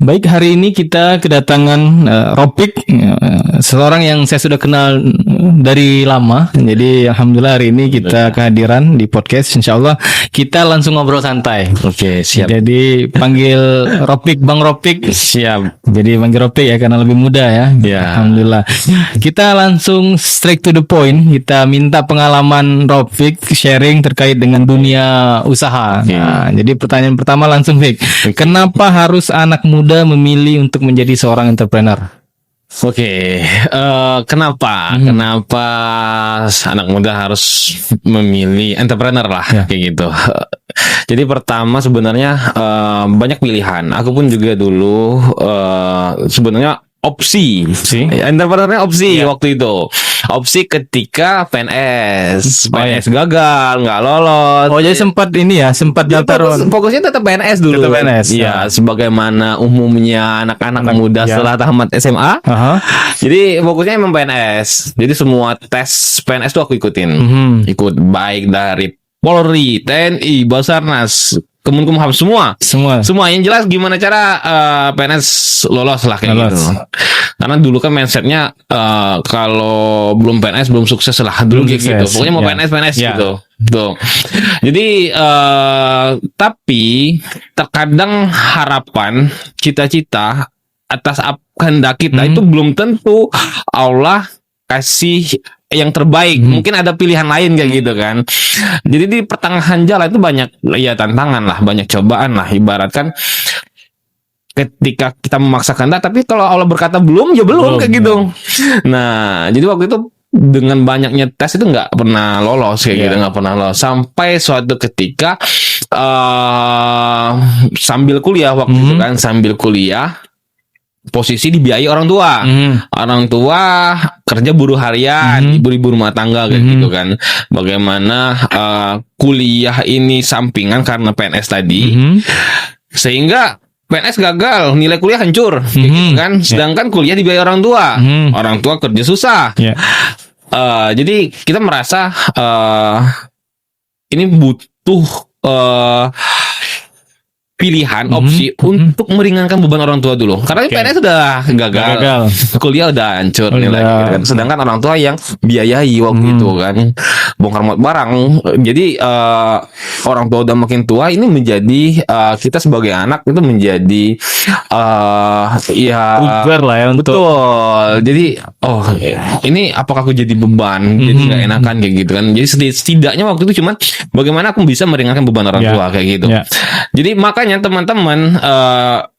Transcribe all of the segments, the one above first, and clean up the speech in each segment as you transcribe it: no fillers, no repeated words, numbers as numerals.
Baik, hari ini kita kedatangan Ropik, seseorang yang saya sudah kenal dari lama. Jadi alhamdulillah hari ini kita kehadiran di podcast. Insyaallah kita langsung ngobrol santai. Oke, siap. Jadi panggil Ropik, Bang Ropik. Siap. Jadi panggil Ropik ya karena lebih muda ya. Ya. Alhamdulillah. Kita langsung straight to the point. Kita minta pengalaman Ropik sharing terkait dengan dunia usaha. Nah, jadi pertanyaan pertama langsung Fik. Kenapa harus anak muda memilih untuk menjadi seorang entrepreneur? Oke, kenapa anak muda harus memilih entrepreneur lah, kayak gitu. Jadi pertama sebenarnya banyak pilihan. Aku pun juga dulu sebenarnya opsi. Entrepreneurnya opsi waktu itu. Opsi ketika PNS gagal, nggak lolos. Oh, jadi sempat daftar. Fokusnya tetap PNS dulu. Tetap PNS. Iya, sebagaimana umumnya anak-anak muda setelah tamat SMA. Jadi fokusnya emang PNS. Jadi semua tes PNS tuh aku ikutin. Ikut baik dari Polri, TNI, Basarnas, Kemenkumham, semua yang jelas gimana cara PNS lolos lah kayak gitu. Karena dulu kan mindsetnya kalau belum PNS belum sukses lah dulu gitu. Pokoknya mau PNS gitu. Tuh. Jadi tapi terkadang harapan, cita-cita atas kehendak kita itu belum tentu Allah kasih yang terbaik. Mungkin ada pilihan lain kayak gitu kan. Jadi di pertengahan jalan itu banyak tantangan lah, banyak cobaan lah, ibaratkan ketika kita memaksakan tapi kalau Allah berkata belum ya belum kayak gitu. Nah, jadi waktu itu dengan banyaknya tes itu nggak pernah lolos kayak gitu, nggak pernah lolos sampai suatu ketika sambil kuliah waktu itu kan, sambil kuliah posisi dibiayai orang tua. Orang tua kerja buruh harian, ibu-ibu rumah tangga kayak gitu kan. Bagaimana kuliah ini sampingan karena PNS tadi. Sehingga PNS gagal, nilai kuliah hancur kayak gitu kan. Sedangkan kuliah dibiayai orang tua. Orang tua kerja susah. Jadi kita merasa ini butuh pilihan opsi untuk meringankan beban orang tua dulu. Karena PNS sudah gagal. Kuliah udah hancur nilai gitu kan. Sedangkan orang tua yang biayai waktu itu kan, bongkar muat barang. Jadi orang tua udah makin tua, ini menjadi kita sebagai anak itu menjadi uber lah ya untuk betul. Jadi ini apakah aku jadi beban, jadi nggak enakan kayak gitu kan. Jadi setidaknya waktu itu cuman bagaimana aku bisa meringankan beban orang tua kayak gitu. Jadi makanya teman-teman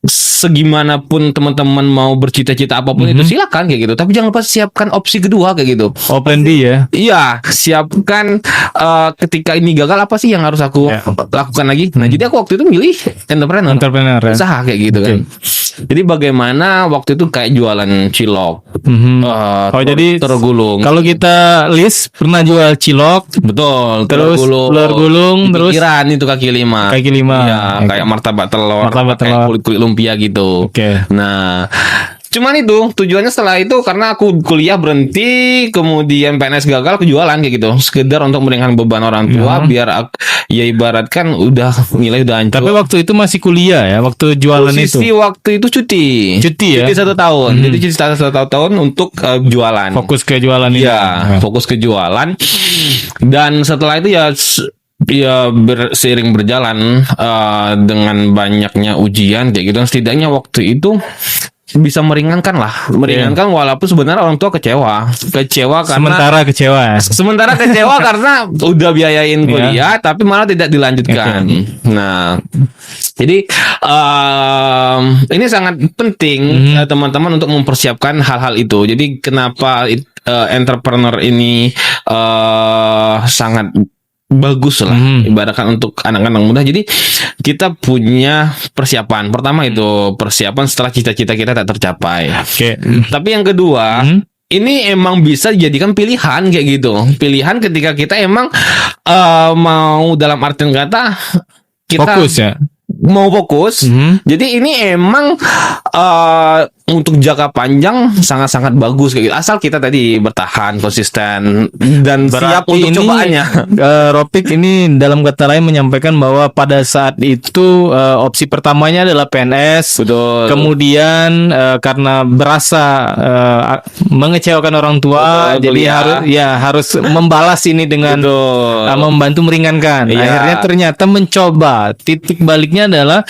segimanapun teman-teman mau bercita-cita apapun itu silakan kayak gitu, tapi jangan lupa siapkan opsi kedua kayak gitu. Plan B ya. Iya, siapkan ketika ini gagal apa sih yang harus aku lakukan lagi. Nah, jadi aku waktu itu milih entrepreneur usaha kayak gitu kan. Jadi bagaimana waktu itu kayak jualan cilok. Jadi tergulung. Kalau kita list pernah jual cilok, betul. Terus telur gulung, terus pikiran itu kaki lima. Ya, kayak martabak telur, kayak kulit lumpia gitu. Nah, cuman itu tujuannya setelah itu karena aku kuliah berhenti, kemudian PNS gagal, aku jualan kayak gitu, sekedar untuk meringankan beban orang tua, biar ibaratkan nilai udah hancur. Tapi waktu itu masih kuliah ya, waktu jualan posisi itu. Waktu itu cuti ya. Cuti 1 tahun. Jadi cuti 1 tahun untuk jualan. Fokus ke jualan ini. Iya, fokus ke jualan. Dan setelah itu seiring berjalan dengan banyaknya ujian kayak gitu, setidaknya waktu itu bisa meringankan walaupun sebenarnya orang tua kecewa karena sementara kecewa karena udah biayain kuliah tapi malah tidak dilanjutkan. Nah, jadi ini sangat penting teman-teman untuk mempersiapkan hal-hal itu. Jadi kenapa entrepreneur ini sangat bagus lah, ibaratkan untuk anak-anak muda. Jadi kita punya persiapan. Pertama itu persiapan setelah cita-cita kita tak tercapai. Tapi yang kedua, ini emang bisa dijadikan pilihan kayak gitu. Pilihan ketika kita emang mau dalam artian kata kita fokus ya. Mau fokus. Jadi ini emang untuk jangka panjang sangat-sangat bagus kayak gitu. Asal kita tadi bertahan, konsisten dan siap Berarti untuk ini, cobaannya. Ropik ini dalam kata lain menyampaikan bahwa pada saat itu opsi pertamanya adalah PNS. Betul. Kemudian karena berasa mengecewakan orang tua, Betul, jadi ya. harus membalas ini dengan membantu meringankan. Iya. Akhirnya ternyata mencoba. Titik baliknya adalah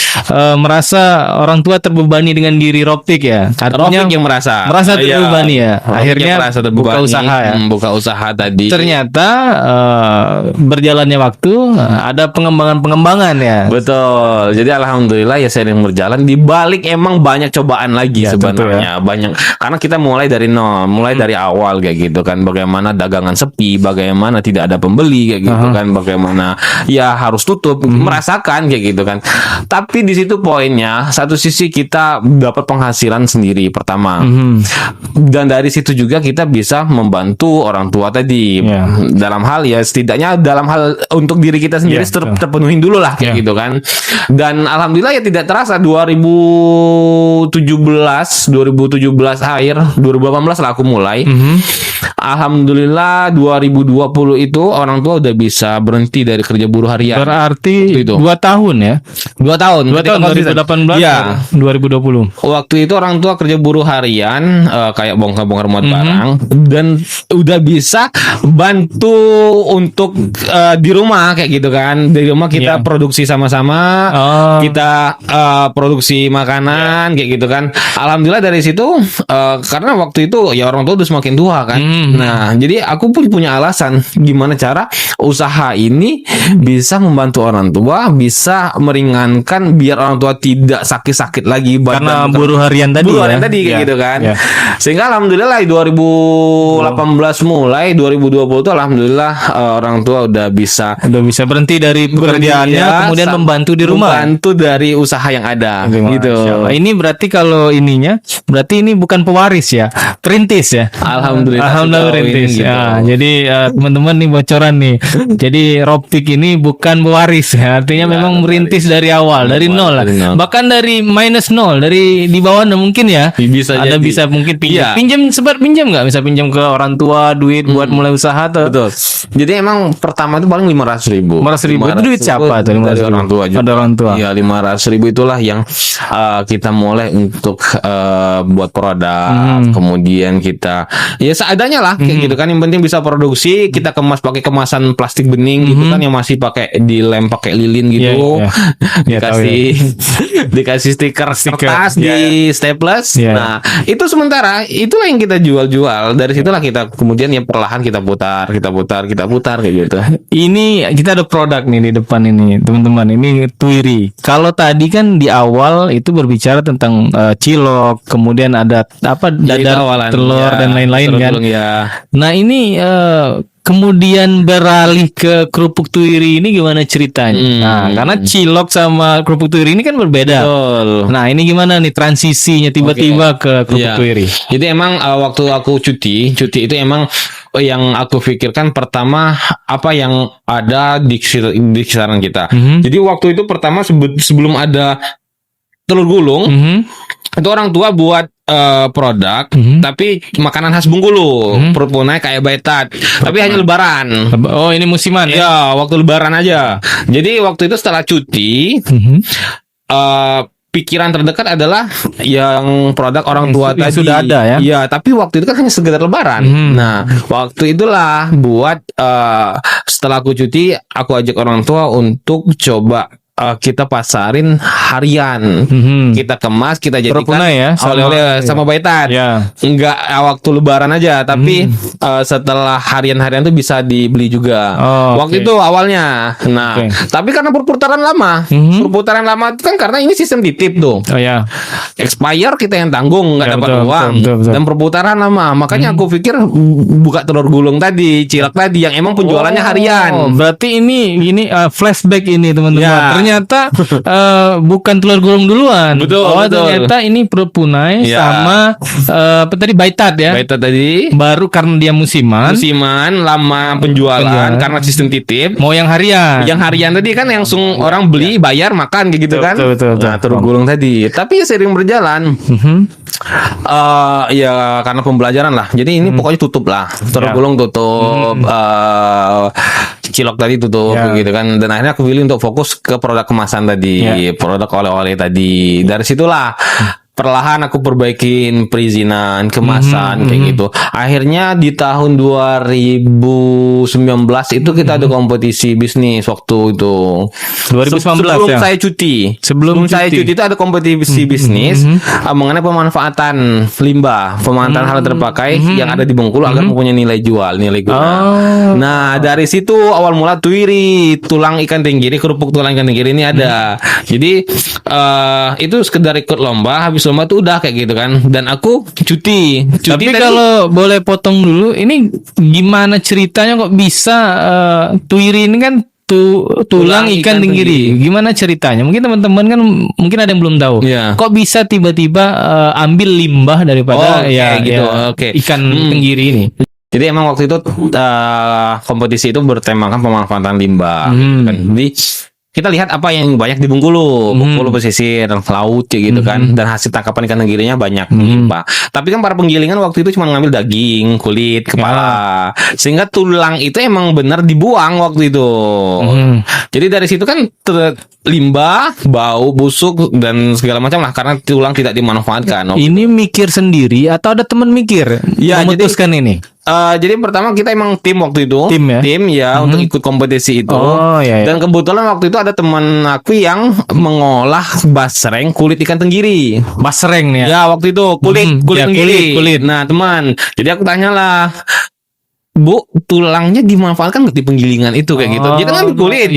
merasa orang tua terbebani dengan diri Ropik ya. Artinya Ropik yang merasa terbebani ya. Ropik Akhirnya yang merasa terbebani, buka usaha ya. Buka usaha tadi. Ternyata berjalannya waktu ada pengembangan ya. Betul. Jadi alhamdulillah ya sering berjalan. Di balik emang banyak cobaan lagi Ya, tentu sebenarnya. Banyak. Karena kita mulai dari nol, mulai dari awal kayak gitu kan. Bagaimana dagangan sepi, bagaimana tidak ada pembeli kayak gitu kan. Bagaimana ya harus tutup, merasakan kayak gitu kan. Tapi di situ poinnya, satu sisi kita dapat penghasilan sendiri pertama. Dan dari situ juga kita bisa membantu orang tua tadi. Ya. Dalam hal ya setidaknya dalam hal untuk diri kita sendiri terpenuhin dulu lah kayak gitu kan. Dan alhamdulillah ya tidak terasa 2017 akhir 2018 lah aku mulai. Alhamdulillah 2020 itu orang tua udah bisa berhenti dari kerja buruh harian. Berarti Itu. 2 tahun ya. 2 tahun. 2 tahun 2018 ya. 2020. Waktu itu orang tua kerja buruh harian kayak bongkar-bongkar muat barang dan udah bisa bantu untuk di rumah kayak gitu kan. Di rumah kita produksi sama-sama, kita produksi makanan kayak gitu kan. Alhamdulillah dari situ karena waktu itu ya orang tua udah semakin tua kan. Nah, jadi aku pun punya alasan gimana cara usaha ini bisa membantu orang tua, bisa meringankan biar orang tua tidak sakit-sakit lagi Karena buruh harian tadi. buruh harian tadi kayak gitu kan. Sehingga alhamdulillah 2018 mulai 2020 tuh alhamdulillah orang tua udah bisa berhenti dari pekerjaannya, kemudian membantu di rumah. Membantu dari usaha yang ada gitu. Ini berarti kalau ininya berarti ini bukan pewaris ya, perintis ya. Alhamdulillah perintis. gitu. Ya, jadi teman-teman nih bocoran nih. Jadi Ropik ini bukan pewaris ya, artinya memang merintis dari awal, dari nol lah. Bahkan dari minus nol, dari di bawah mungkin ya. Bisa ada jadi. bisa mungkin pinjam. Iya. Pinjam sempat pinjam nggak? Bisa pinjam ke orang tua duit buat mulai usaha tuh. Betul. Jadi emang pertama itu paling 500.000. 500.000 itu duit siapa tuh? Dari orang tua juga. Ada orang tua. Iya 500.000 itulah yang kita mulai untuk buat produk. Kemudian kita ya seadanya lah kayak gitu kan. Yang penting bisa produksi. Kita kemas pakai kemasan plastik bening gitu kan yang masih pakai dilem pakai lilin gitu. Dikasih stiker kertas di staples. Nah itu sementara itulah yang kita jual-jual. Dari situlah kita kemudian ya perlahan kita putar kayak gitu. Ini kita ada produk nih di depan ini, teman-teman. Ini Twiri. Kalau tadi kan di awal itu berbicara tentang cilok, kemudian ada apa dadar telur dan lain-lain kan. Nah, ini kemudian beralih ke kerupuk Twiri ini gimana ceritanya? Nah, karena cilok sama kerupuk Twiri ini kan berbeda. Betul. Nah, ini gimana nih transisinya tiba-tiba ke kerupuk Twiri? Jadi emang waktu aku cuti itu emang yang aku pikirkan pertama apa yang ada di kisaran kita. Jadi waktu itu pertama sebelum ada telur gulung itu orang tua buat produk tapi makanan khas Bengkulu, perpunai kayak baitat tapi hanya lebaran. Oh, ini musiman ya? Ya, waktu lebaran aja. Jadi waktu itu setelah cuti pikiran terdekat adalah yang produk orang tua tadi sudah ada ya. Iya, tapi waktu itu kan hanya sekedar lebaran. Nah, waktu itulah buat setelah aku cuti, aku ajak orang tua untuk coba kita pasarin harian. Kita kemas, kita jadikan oleh-oleh sama baitan. Enggak waktu lebaran aja, tapi setelah harian-harian itu bisa dibeli juga. Waktu itu awalnya. Nah, tapi karena perputaran lama. Perputaran lama itu kan karena ini sistem titip tuh. Expire kita yang tanggung, enggak dapat uang. Betul. Dan perputaran lama. Makanya aku pikir buka telur gulung tadi, cilok tadi yang emang penjualannya harian. Berarti ini flashback ini, teman-teman. Ternyata bukan telur gulung duluan. Betul. Ternyata ini perpunai sama apa tadi baitat ya. Baitat tadi. Baru karena dia musiman lama penjualan karena sistem titip. Mau yang harian. Yang harian tadi kan langsung orang beli, bayar, makan kayak gitu kan. Betul. Nah, telur gulung tadi. Tapi sering berjalan. Ya karena pembelajaran lah. Jadi ini pokoknya tutup lah. Tergulung tutup, cilok tadi tutup gitu kan. Dan akhirnya aku pilih untuk fokus ke produk kemasan tadi, produk oleh-oleh tadi. Dari situlah perlahan aku perbaikin perizinan kemasan kayak gitu. Akhirnya di tahun 2019 itu kita ada kompetisi bisnis waktu itu. 2019 sebelum ya? saya cuti. Sebelum saya cuti itu ada kompetisi bisnis mengenai pemanfaatan limbah, pemanfaatan hal terpakai yang ada di Bengkulu agar mempunyai nilai jual, nilai guna. Nah, dari situ awal mula Tuiri, tulang ikan tenggiri, kerupuk tulang ikan tenggiri ini ada. Jadi itu sekedar ikut lomba, habis lomba tuh udah kayak gitu kan. Dan aku cuti. Tapi kalau boleh potong dulu, ini gimana ceritanya kok bisa Tuiri ini kan tulang ikan tenggiri. Gimana ceritanya? Mungkin teman-teman kan mungkin ada yang belum tahu. Kok bisa tiba-tiba ambil limbah daripada ikan tenggiri ini? Jadi emang waktu itu kompetisi itu bertemakan pemanfaatan limbah. Jadi kita lihat apa yang banyak di Bengkulu, pesisir, laut gitu kan, dan hasil tangkapan ikan tenggirinya banyak melimpah. Tapi kan para penggilingan waktu itu cuma ngambil daging, kulit, kepala, sehingga tulang itu emang benar dibuang waktu itu. Jadi dari situ kan limbah, bau, busuk dan segala macam lah karena tulang tidak dimanfaatkan. Ini mikir sendiri atau ada teman mikir memutuskan ini? Jadi pertama kita emang tim waktu itu, tim untuk ikut kompetisi itu. Dan kebetulan waktu itu ada teman aku yang mengolah basreng kulit ikan tenggiri. Basreng nih ya? Ya waktu itu kulit tenggiri. Kulit. Nah teman, jadi aku tanyalah, Bu, tulangnya dimanfaatkan nggak di penggilingan itu kayak gitu? Dia kan ngambil kulit,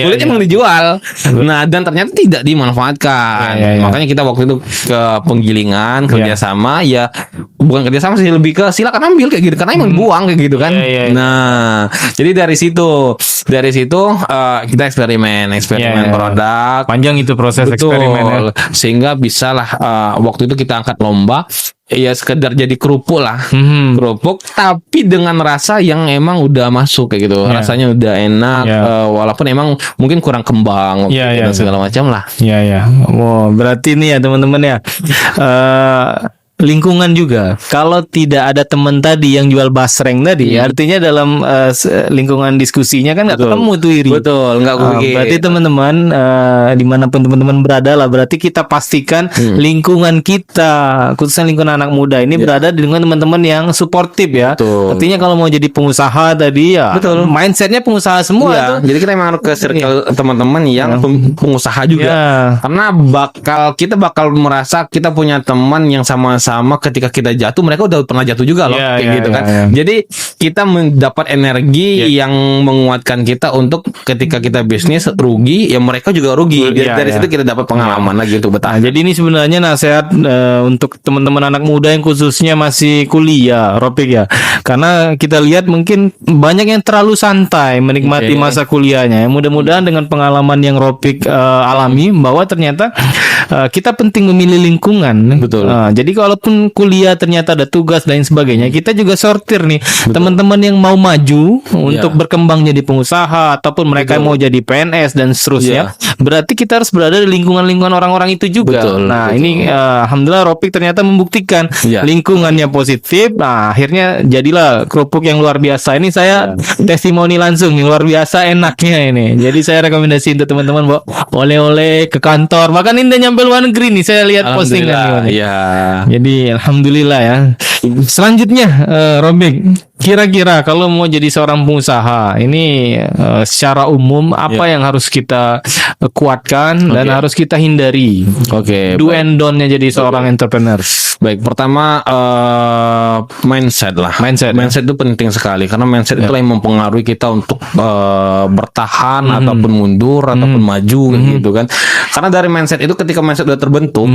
kulitnya emang dijual. Nah dan ternyata tidak dimanfaatkan. Makanya kita waktu itu ke penggilingan kerjasama, bukan kerjasama sih, lebih ke silakan ambil kayak gitu karena emang buang kayak gitu kan. Nah jadi dari situ kita eksperimen produk. Panjang itu proses eksperimen. Sehingga bisalah waktu itu kita angkat lomba. Ya sekedar jadi kerupuk lah, kerupuk tapi dengan rasa yang emang udah masuk kayak gitu, rasanya udah enak, walaupun emang mungkin kurang kembang dan segala macam lah. Wow, berarti ini ya teman-teman ya. Lingkungan juga. Kalau tidak ada teman tadi yang jual basreng tadi, artinya dalam lingkungan diskusinya kan nggak ketemu tuh Iri. Betul, nggak berarti teman-teman dimanapun teman-teman berada lah, berarti kita pastikan lingkungan kita, khususnya lingkungan anak muda ini berada di lingkungan teman-teman yang suportif ya. Artinya kalau mau jadi pengusaha tadi mindsetnya pengusaha semua tuh. Jadi kita memang harus ke circle teman-teman yang pengusaha juga. Karena kita bakal merasa kita punya teman yang sama-sama ketika kita jatuh, mereka udah pernah jatuh juga loh, kayak gitu kan. Jadi kita mendapat energi yang menguatkan kita untuk ketika kita bisnis rugi, ya mereka juga rugi. Dari situ kita dapat pengalaman lagi untuk bertahan. Jadi ini sebenarnya nasihat untuk teman-teman anak muda yang khususnya masih kuliah, Ropik ya. Karena kita lihat mungkin banyak yang terlalu santai menikmati masa kuliahnya. Mudah-mudahan dengan pengalaman yang Ropik alami bahwa ternyata kita penting memilih lingkungan. Betul. Jadi kalaupun kuliah ternyata ada tugas dan sebagainya, kita juga sortir nih teman-teman yang mau maju untuk berkembang jadi pengusaha ataupun mereka mau jadi PNS dan seterusnya. Berarti kita harus berada di lingkungan-lingkungan orang-orang itu juga. Ini alhamdulillah Ropik ternyata membuktikan lingkungannya positif. Nah, akhirnya jadilah kerupuk yang luar biasa. Ini saya testimoni langsung, yang luar biasa enaknya ini. Jadi saya rekomendasi untuk teman-teman bawa oleh-oleh ke kantor. Bahkan ini udah nyampe luar negeri nih, saya lihat postingan. Jadi alhamdulillah ya. Selanjutnya Robik, kira-kira kalau mau jadi seorang pengusaha ini secara umum apa yang harus kita kuatkan dan harus kita hindari? Do and don't-nya jadi seorang entrepreneur. Baik, pertama mindset lah. Mindset itu penting sekali karena mindset itu yang mempengaruhi kita untuk bertahan ataupun mundur ataupun maju gitu kan. Karena dari mindset itu ketika mindset sudah terbentuk,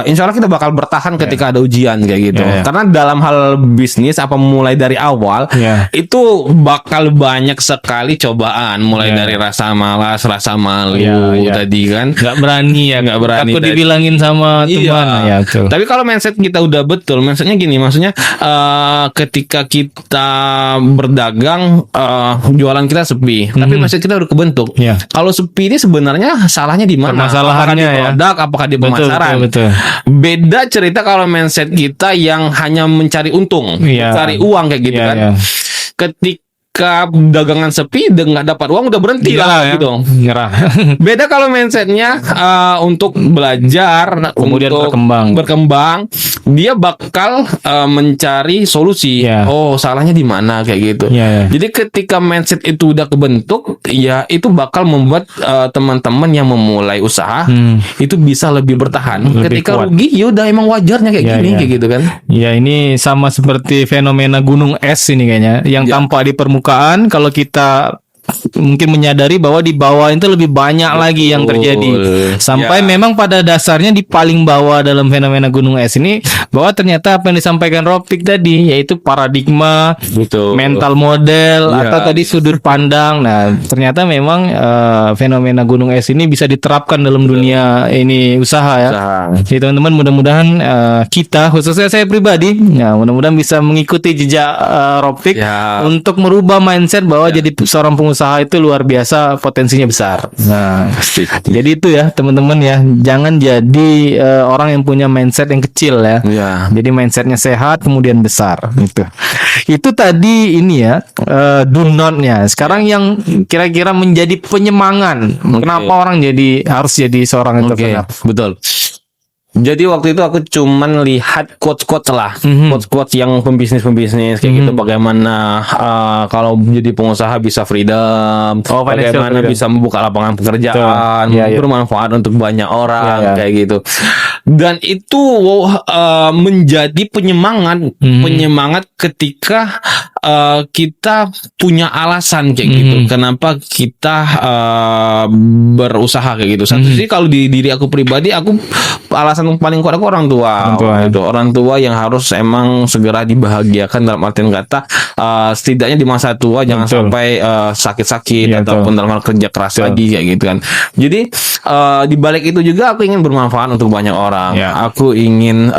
insya Allah kita bakal bertahan ketika ada ujian kayak gitu. Karena dalam hal bisnis apa mulai dari awal awal itu bakal banyak sekali cobaan, mulai dari rasa malas, rasa malu tadi kan, nggak berani takut dibilangin sama teman Tapi kalau mindset kita udah betul, mindsetnya gini, maksudnya ketika kita berdagang, jualan kita sepi, tapi mindset kita udah kebentuk. Kalau sepi ini sebenarnya salahnya di mana? Permasalahannya apakah di produk, apakah di pemasaran? Betul. Beda cerita kalau mindset kita yang hanya mencari untung, cari uang kayak gitu kan. Ketika dagangan sepi dan nggak dapat uang udah berhenti lah gitu. Beda kalau mindsetnya untuk belajar, kemudian untuk berkembang, dia bakal mencari solusi. Oh, salahnya di mana kayak gitu. Jadi ketika mindset itu udah kebentuk, ya itu bakal membuat teman-teman yang memulai usaha itu bisa lebih bertahan. Ketika kuat. Rugi, ya udah emang wajarnya kayak gini kayak gitu kan. Ya, ini sama seperti fenomena gunung es ini kayaknya, yang tampak di permukaan. Kalau kita mungkin menyadari bahwa di bawah itu lebih banyak lagi yang terjadi, sampai memang pada dasarnya di paling bawah dalam fenomena gunung es ini, bahwa ternyata apa yang disampaikan Ropik tadi, yaitu paradigma, mental model, atau tadi sudut pandang. Nah, ternyata memang fenomena gunung es ini bisa diterapkan dalam dunia ini usaha. Jadi teman-teman, mudah-mudahan kita, khususnya saya pribadi, mudah-mudahan bisa mengikuti jejak Ropik untuk merubah mindset bahwa jadi seorang pengusaha itu luar biasa, potensinya besar. Nah, jadi itu ya teman-teman ya, jangan jadi orang yang punya mindset yang kecil ya. Jadi mindsetnya sehat kemudian besar gitu. Itu tadi ini ya, do not-nya. Sekarang yang kira-kira menjadi penyemangat. Kenapa orang harus jadi seorang entrepreneur? Betul. Jadi waktu itu aku cuman lihat quotes-quotes lah, quotes-quotes yang pembisnis kayak gitu, bagaimana kalau menjadi pengusaha bisa freedom, bagaimana bisa membuka lapangan pekerjaan, bermanfaat untuk banyak orang kayak gitu. Dan itu menjadi penyemangat ketika kita punya alasan kayak gitu, kenapa kita berusaha kayak gitu. Satu sih kalau di diri aku pribadi, aku alasan paling kuat aku orang tua. Orang tua yang harus emang segera dibahagiakan, dalam artian kata setidaknya di masa tua jangan sampai sakit-sakit ataupun dalam hal kerja keras lagi kayak gitu kan. Jadi di balik itu juga aku ingin bermanfaat untuk banyak orang. Aku ingin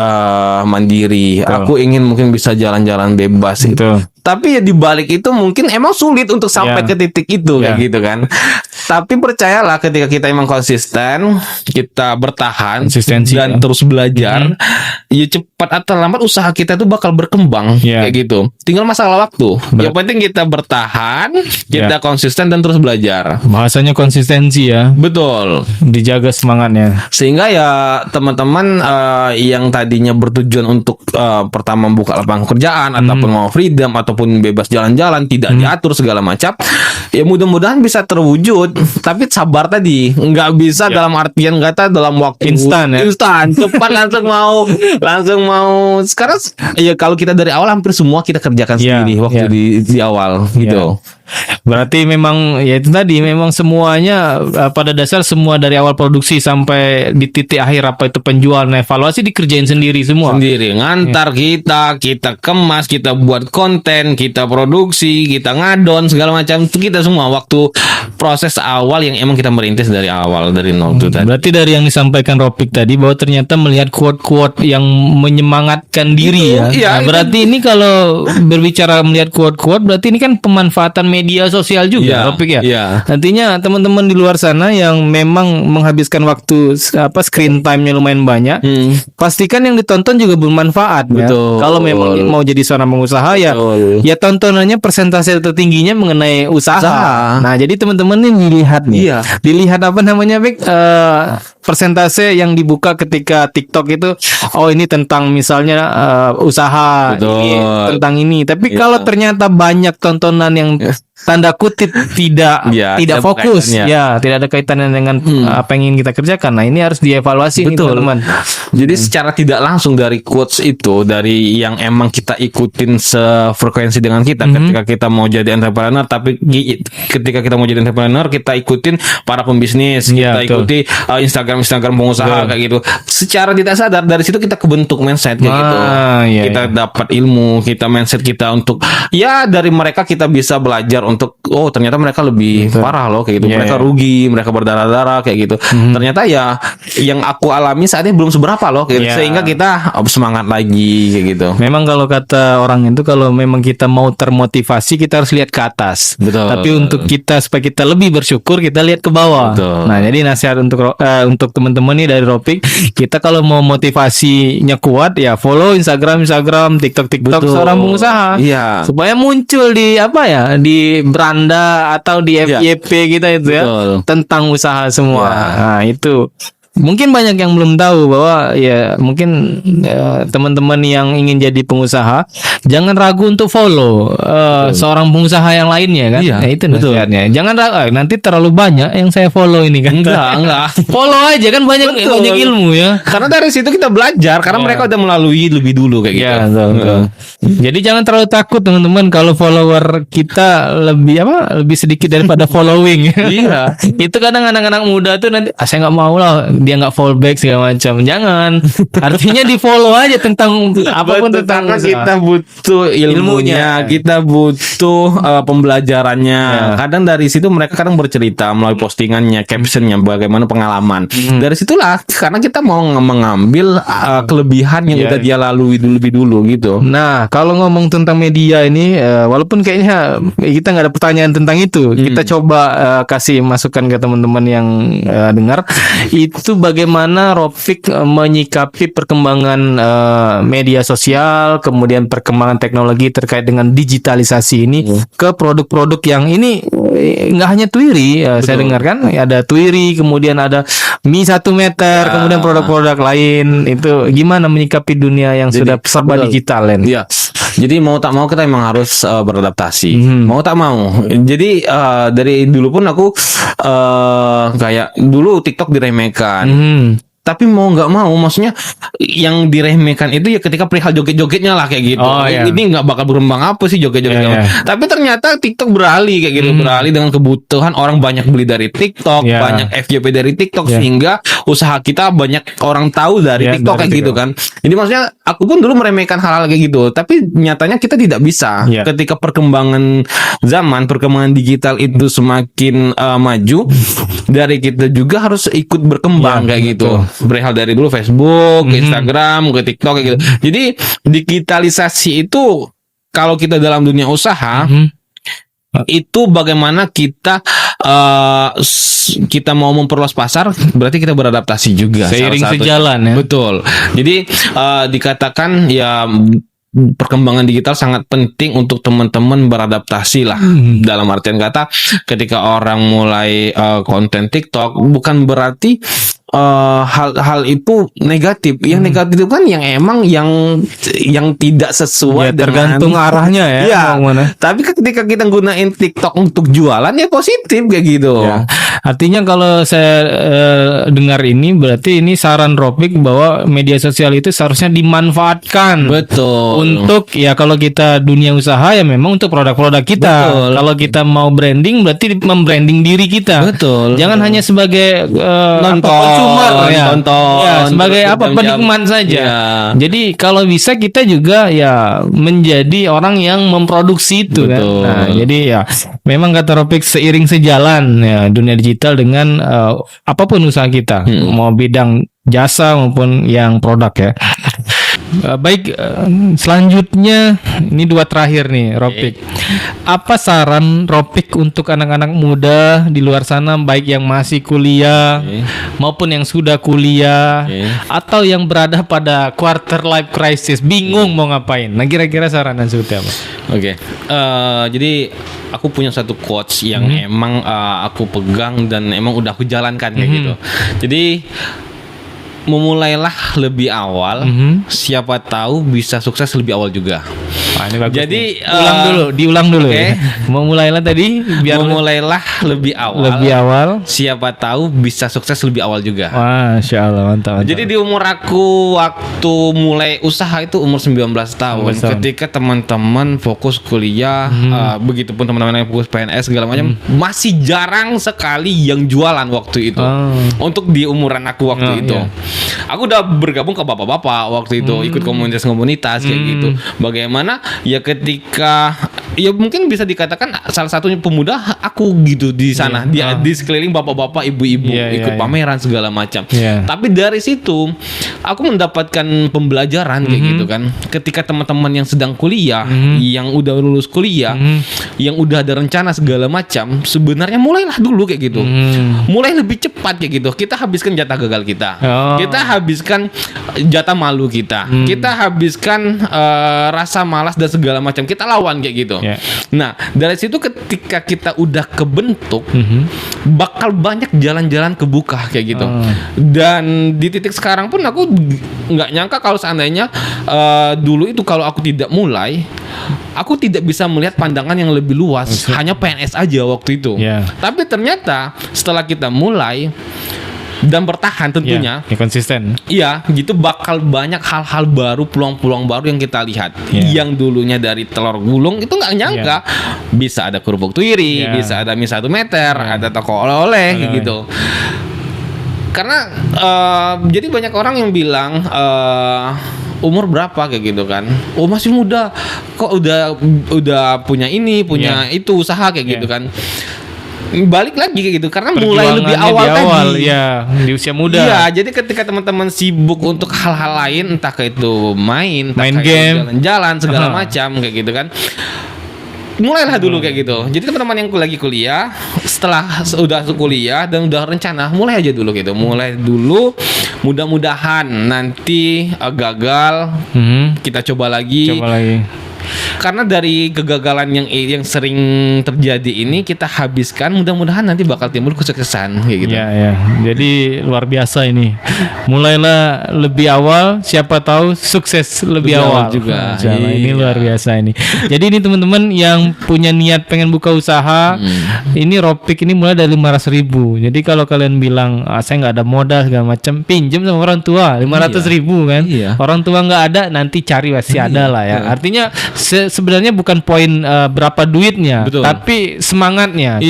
mandiri. Aku ingin mungkin bisa jalan-jalan bebas gitu. Tapi ya di balik itu mungkin emang sulit untuk sampai ke titik itu kayak gitu kan. Tapi percayalah, ketika kita emang konsisten, kita bertahan dan terus belajar, ya cepat atau lambat usaha kita tuh bakal berkembang kayak gitu. Tinggal masalah waktu. Yang penting kita bertahan, kita konsisten dan terus belajar. Bahasanya konsistensi ya. Betul. Dijaga semangatnya. Sehingga ya teman-teman yang tadinya bertujuan untuk pertama membuka lapangan pekerjaan ataupun mau freedom ataupun bebas jalan-jalan, tidak diatur segala macam, ya mudah-mudahan bisa terwujud. Tapi sabar tadi, nggak bisa dalam artian kata dalam waktu instan cepat langsung mau sekarang ya. Kalau kita dari awal hampir semua kita kerjakan sendiri waktu di awal gitu. Berarti memang ya itu tadi, memang semuanya pada dasar semua dari awal produksi sampai di titik akhir, apa itu penjualan, evaluasi dikerjain sendiri semua. Sendiri, ngantar kita kemas, kita buat konten, kita produksi, kita ngadon segala macam itu kita semua waktu proses awal yang emang kita merintis dari awal dari nol itu tadi. Berarti dari yang disampaikan Ropik tadi bahwa ternyata melihat quote-quote yang menyemangatkan diri nah, berarti ini kalau berbicara melihat quote-quote, berarti ini kan pemanfaatan media sosial juga, Ropik ya. Nantinya teman-teman di luar sana yang memang menghabiskan waktu screen time-nya lumayan banyak, pastikan yang ditonton juga bermanfaat. Kalau memang mau jadi seorang pengusaha ya tontonannya persentase tertingginya mengenai usaha. Nah, jadi teman-teman ini dilihat apa namanya, persentase yang dibuka ketika TikTok itu, ini tentang misalnya usaha, ini tentang ini. Tapi kalau ternyata banyak tontonan yang tanda kutip tidak tidak fokus, kaitannya. ya tidak ada kaitannya dengan apa yang ingin kita kerjakan. Nah ini harus dievaluasi nih, Betul. teman-teman. Jadi secara tidak langsung dari quotes itu, dari yang emang kita ikutin sefrekuensi dengan kita ketika kita mau jadi entrepreneur, tapi ketika kita mau jadi entrepreneur kita ikutin para pembisnis, Ya, kita ikuti Instagram pengusaha kayak gitu. Secara tidak sadar dari situ kita kebentuk mindset kayak gitu. Iya, Kita dapat ilmu, kita mindset kita untuk ya dari mereka kita bisa belajar untuk ternyata mereka lebih parah loh kayak gitu. Mereka rugi, mereka berdarah-darah kayak gitu. Ternyata ya yang aku alami saat ini belum seberapa loh kayak gitu. Sehingga kita semangat lagi kayak gitu. Memang kalau kata orang itu, kalau memang kita mau termotivasi kita harus lihat ke atas. Betul. Tapi untuk kita supaya kita lebih bersyukur kita lihat ke bawah. Betul. Nah, jadi nasihat untuk teman-teman nih dari Ropik, kita kalau mau motivasinya kuat ya follow Instagram, TikTok Betul. seorang pengusaha. Iya. Supaya muncul di di beranda atau di FYP kita itu Betul. tentang usaha semua. Ya. Nah, itu mungkin banyak yang belum tahu bahwa mungkin teman-teman yang ingin jadi pengusaha jangan ragu untuk follow seorang pengusaha yang lainnya kan. Iya, Nah, itu betul. nasihatnya. Jangan ragu, nanti terlalu banyak yang saya follow ini kan. Enggak. Follow aja kan, banyak ilmu ya. Karena dari situ kita belajar karena mereka udah melalui lebih dulu kayak gitu. Ya, betul. Jadi jangan terlalu takut teman-teman kalau follower kita lebih sedikit daripada following. Iya. Itu kadang anak-anak muda tuh nanti saya nggak mau lah dia nggak follow back segala macam. Jangan. Artinya di follow aja tentang apapun Betul, tentang karena usaha. kita butuh ilmunya, kita butuh pembelajarannya. Kadang dari situ mereka kadang bercerita melalui postingannya, captionnya, bagaimana pengalaman. Dari situlah karena kita mau mengambil kelebihan yang udah dia lalui lebih dulu gitu. Nah, kalau ngomong tentang media ini, walaupun kayaknya kita nggak ada pertanyaan tentang itu, kita coba kasih masukan ke teman-teman yang dengar. Itu bagaimana Ropik menyikapi perkembangan media sosial, kemudian perkembangan teknologi terkait dengan digitalisasi ini ke produk-produk yang ini nggak hanya Twiri, saya dengar kan, ada Twiri, kemudian ada Mi 1 meter, kemudian produk-produk lain. Itu gimana menyikapi dunia yang sudah serba digital kan? Iya. Jadi mau tak mau kita emang harus beradaptasi. Mau tak mau. Jadi dari dulu pun aku kayak dulu TikTok diremehkan. Tapi mau nggak mau, maksudnya yang diremehkan itu ya ketika perihal joget-jogetnya lah kayak gitu. Ini nggak bakal berkembang apa sih joget-jogetnya. Tapi ternyata TikTok beralih kayak gitu, beralih dengan kebutuhan orang banyak beli dari TikTok, banyak FYP dari TikTok sehingga usaha kita banyak orang tahu dari TikTok kayak gitu kan. Jadi maksudnya aku pun dulu meremehkan hal-hal kayak gitu, tapi nyatanya kita tidak bisa. Ketika perkembangan zaman, perkembangan digital itu semakin maju, dari kita juga harus ikut berkembang kayak gitu. Berihal dari dulu Facebook, ke Instagram, ke TikTok kayak gitu. Jadi digitalisasi itu kalau kita dalam dunia usaha itu bagaimana kita mau memperluas pasar, berarti kita beradaptasi juga. Seiring sejalan ya. Betul. Jadi dikatakan ya perkembangan digital sangat penting untuk teman-teman beradaptasi lah. Dalam artian kata, ketika orang mulai konten TikTok, bukan berarti hal itu negatif. Yang negatif itu kan yang emang yang tidak sesuai tergantung arahnya ya. Iya. Tapi ketika kita gunain TikTok untuk jualan ya positif kayak gitu. Ya. Artinya kalau saya dengar ini berarti ini saran Ropik bahwa media sosial itu seharusnya dimanfaatkan. Betul. Untuk kalau kita dunia usaha ya memang untuk produk-produk kita. Betul. Kalau kita mau branding berarti membranding diri kita. Betul. Jangan hanya sebagai consumer ya. Sebagai penikmat saja. Ya. Jadi kalau bisa kita juga ya menjadi orang yang memproduksi itu. Betul. Kan. Nah, jadi ya memang kata Ropik seiring sejalan ya dunia digital dengan apapun usaha kita, mau bidang jasa maupun yang produk ya. Baik, selanjutnya ini 2 terakhir nih Ropik. Apa saran Ropik untuk anak-anak muda di luar sana, baik yang masih kuliah maupun yang sudah kuliah atau yang berada pada quarter life crisis, bingung mau ngapain? Nah, kira-kira saran dan seperti apa? Jadi aku punya satu quotes yang emang aku pegang dan emang udah aku jalankan kayak gitu. Jadi memulailah lebih awal, siapa tahu bisa sukses lebih awal juga. Ini bagus Jadi nih. Diulang dulu okay. ya. Memulailah tadi biar memulailah lebih awal. Lebih awal. Siapa tahu bisa sukses lebih awal juga. Masya Allah, mantap. Jadi di umur aku waktu mulai usaha itu umur 19 tahun. Ketika teman-teman fokus kuliah, begitupun teman-teman yang fokus PNS segala macam, masih jarang sekali yang jualan waktu itu. Untuk di umuran aku waktu itu. Iya. Aku udah bergabung ke bapak-bapak waktu itu, ikut komunitas-komunitas kayak gitu. Bagaimana ya ketika ya mungkin bisa dikatakan salah satunya pemuda aku gitu di sana. Dia di sekeliling bapak-bapak, ibu-ibu ikut pameran segala macam. Tapi dari situ aku mendapatkan pembelajaran kayak gitu kan. Ketika teman-teman yang sedang kuliah, yang udah lulus kuliah, yang udah ada rencana segala macam, sebenarnya mulailah dulu kayak gitu. Mulai lebih cepat kayak gitu. Kita habiskan jatah gagal kita. Kita habiskan jatah malu kita. Kita habiskan rasa malas dan segala macam. Kita lawan kayak gitu. Nah, dari situ ketika kita udah kebentuk, bakal banyak jalan-jalan kebuka kayak gitu. Dan di titik sekarang pun aku nggak nyangka kalau seandainya dulu itu kalau aku tidak mulai, aku tidak bisa melihat pandangan yang lebih luas. Hanya PNS aja waktu itu. Tapi ternyata setelah kita mulai dan bertahan tentunya, konsisten. Iya, gitu bakal banyak hal-hal baru, peluang-peluang baru yang kita lihat. Yang dulunya dari telur gulung itu nggak nyangka bisa ada kerupuk tuiri, bisa ada mie 1 meter, ada toko oleh-oleh gitu. Karena jadi banyak orang yang bilang umur berapa kayak gitu kan? Oh masih muda, kok udah punya ini, punya itu usaha kayak gitu kan? Balik lagi kayak gitu karena mulai lebih awal tadi. Di usia muda. Iya, jadi ketika teman-teman sibuk untuk hal-hal lain, entah itu main game, jalan-jalan segala macam kayak gitu kan. Mulailah dulu kayak gitu. Jadi teman-teman yang lagi kuliah, setelah udah kuliah dan udah rencana, mulai aja dulu gitu. Mulai dulu, mudah-mudahan nanti gagal, kita coba lagi. Karena dari kegagalan yang sering terjadi ini kita habiskan, mudah-mudahan nanti bakal timbul kesuksesan kayak gitu. Jadi luar biasa ini. Mulailah lebih awal, siapa tahu sukses lebih awal juga. Ini luar biasa ini. Jadi ini teman-teman yang punya niat pengen buka usaha, ini Ropik ini mulai dari 500.000. Jadi kalau kalian bilang saya nggak ada modal segala macam, pinjam sama orang tua 500.000 kan. Orang tua nggak ada, nanti cari masih ada lah ya. Artinya sebenarnya bukan poin berapa duitnya, tapi semangatnya.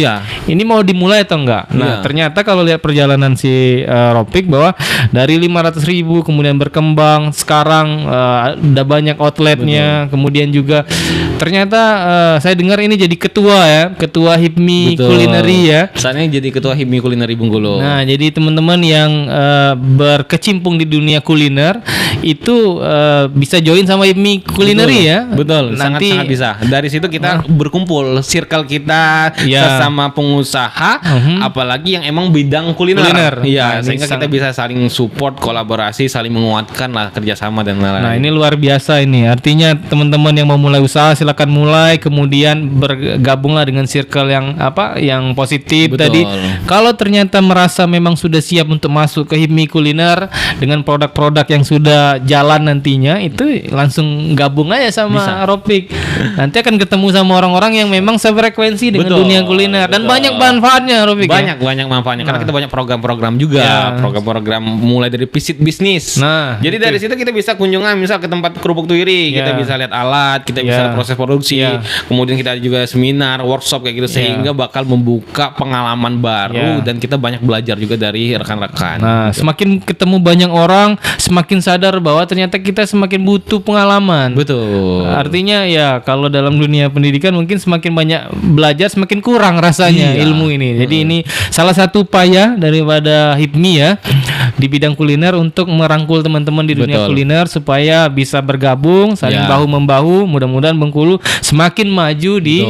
Ini mau dimulai atau enggak? Nah, ternyata kalau lihat perjalanan si Ropik bahwa dari 500.000 kemudian berkembang, sekarang udah banyak outletnya, kemudian juga ternyata saya dengar ini jadi ketua HIPMI Culinary ya. Saatnya jadi ketua HIPMI Culinary Bengkulu. Nah, jadi teman-teman yang berkecimpung di dunia kuliner itu bisa join sama HIPMI Culinary ya. Betul. Nanti sangat bisa. Dari situ kita berkumpul, circle kita sesama pengusaha, apalagi yang emang bidang kuliner. Iya, sehingga kita bisa saling support, kolaborasi, saling menguatkan lah kerjasama dan lain-lain. Nah, ini luar biasa ini. Artinya teman-teman yang mau mulai usaha silakan mulai, kemudian bergabunglah dengan circle yang positif tadi. Kalau ternyata merasa memang sudah siap untuk masuk ke HIPMI Kuliner dengan produk-produk yang sudah jalan nantinya, itu langsung gabung aja sama Ropik. Nanti akan ketemu sama orang-orang yang memang sefrekuensi dengan dunia kuliner dan banyak manfaatnya, Ropik. Banyak manfaatnya karena kita banyak program-program juga, program-program mulai dari visit bisnis. Jadi dari situ kita bisa kunjungan misal ke tempat kerupuk tuiri, kita bisa lihat alat, kita bisa proses produksi, kemudian kita juga seminar, workshop kayak gitu sehingga bakal membuka pengalaman baru dan kita banyak belajar juga dari rekan-rekan. Nah, semakin ketemu banyak orang, semakin sadar bahwa ternyata kita semakin butuh pengalaman. Betul. Artinya ya kalau dalam dunia pendidikan mungkin semakin banyak belajar semakin kurang rasanya ilmu ini. Jadi ini salah satu upaya daripada HIPMI ya di bidang kuliner untuk merangkul teman-teman di dunia kuliner supaya bisa bergabung saling bahu membahu. Mudah-mudahan Bengkulu semakin maju di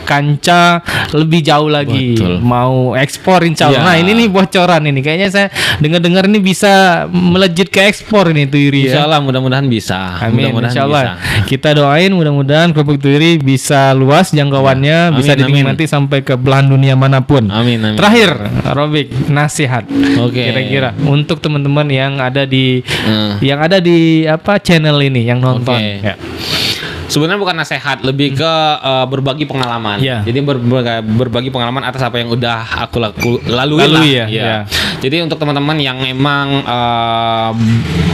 kancah lebih jauh lagi. Mau ekspor insya Allah. Nah, ini nih bocoran ini. Kayaknya saya dengar-dengar ini bisa melejit ke ekspor ini tuiri ya. Insya Allah mudah-mudahan bisa. Amin. Insya Allah. Kita doain mudah-mudahan Robik Tuiri bisa luas jangkauannya, bisa dinikmati sampai ke belahan dunia manapun. Amin. Terakhir, Robik, nasihat. Oke. Kira-kira untuk teman-teman yang ada di channel ini yang nonton. Ya. Sebenarnya bukan nasihat, lebih ke berbagi pengalaman. Jadi berbagi pengalaman atas apa yang udah aku lalui ya. Jadi untuk teman-teman yang emang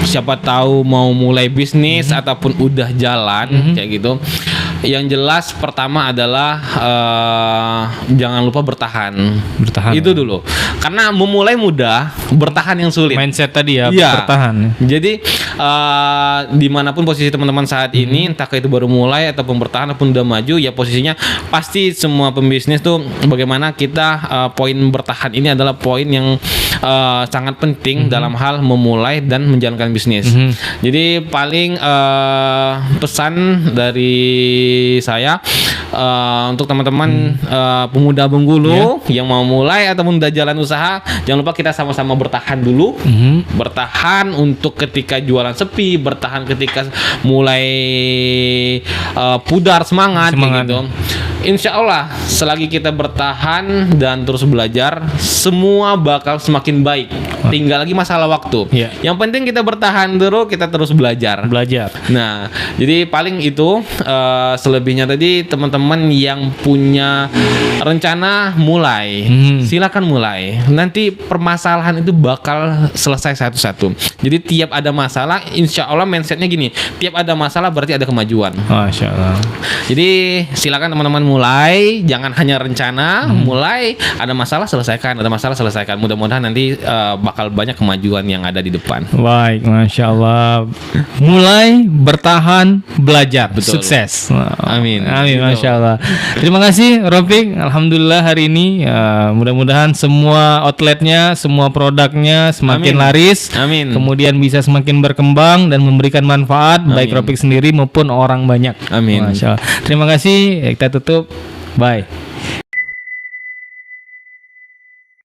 siapa tahu mau mulai bisnis ataupun udah jalan kayak gitu. Yang jelas pertama adalah jangan lupa bertahan. Itu dulu. Karena memulai mudah, bertahan yang sulit. Mindset tadi bertahan. Jadi dimanapun posisi teman-teman saat ini, entah itu baru mulai ataupun bertahan ataupun udah maju, ya posisinya pasti semua pembisnis tuh bagaimana kita poin bertahan ini adalah poin yang sangat penting dalam hal memulai dan menjalankan bisnis. Jadi paling pesan dari saya untuk teman-teman pemuda Bengkulu yang mau mulai ataupun udah jalan usaha, jangan lupa kita sama-sama bertahan dulu. Bertahan untuk ketika jualan sepi, bertahan ketika mulai pudar semangat. Gitu. Insya Allah selagi kita bertahan dan terus belajar, semua bakal semakin baik. Tinggal lagi masalah waktu. Yang penting kita bertahan dulu, kita terus belajar. Nah, jadi paling itu. Selebihnya tadi teman-teman yang punya rencana mulai, silakan mulai. Nanti permasalahan itu bakal selesai satu-satu. Jadi tiap ada masalah, insya Allah mindsetnya gini, tiap ada masalah berarti ada kemajuan. Masya Allah. Jadi silakan teman-teman mulai, jangan hanya rencana, mulai, ada masalah selesaikan, mudah-mudahan nanti bakal banyak kemajuan yang ada di depan. Baik, Masya Allah. Mulai, bertahan, belajar. Betul. Sukses. Amin. Masya Allah. Terima kasih Robik. Alhamdulillah hari ini mudah-mudahan semua outletnya, semua produknya semakin laris. Amin. Kemudian bisa semakin berkembang dan memberikan manfaat baik Robik sendiri maupun orang banyak. Amin. Masya Allah. Terima kasih. Kita tutup. Bye.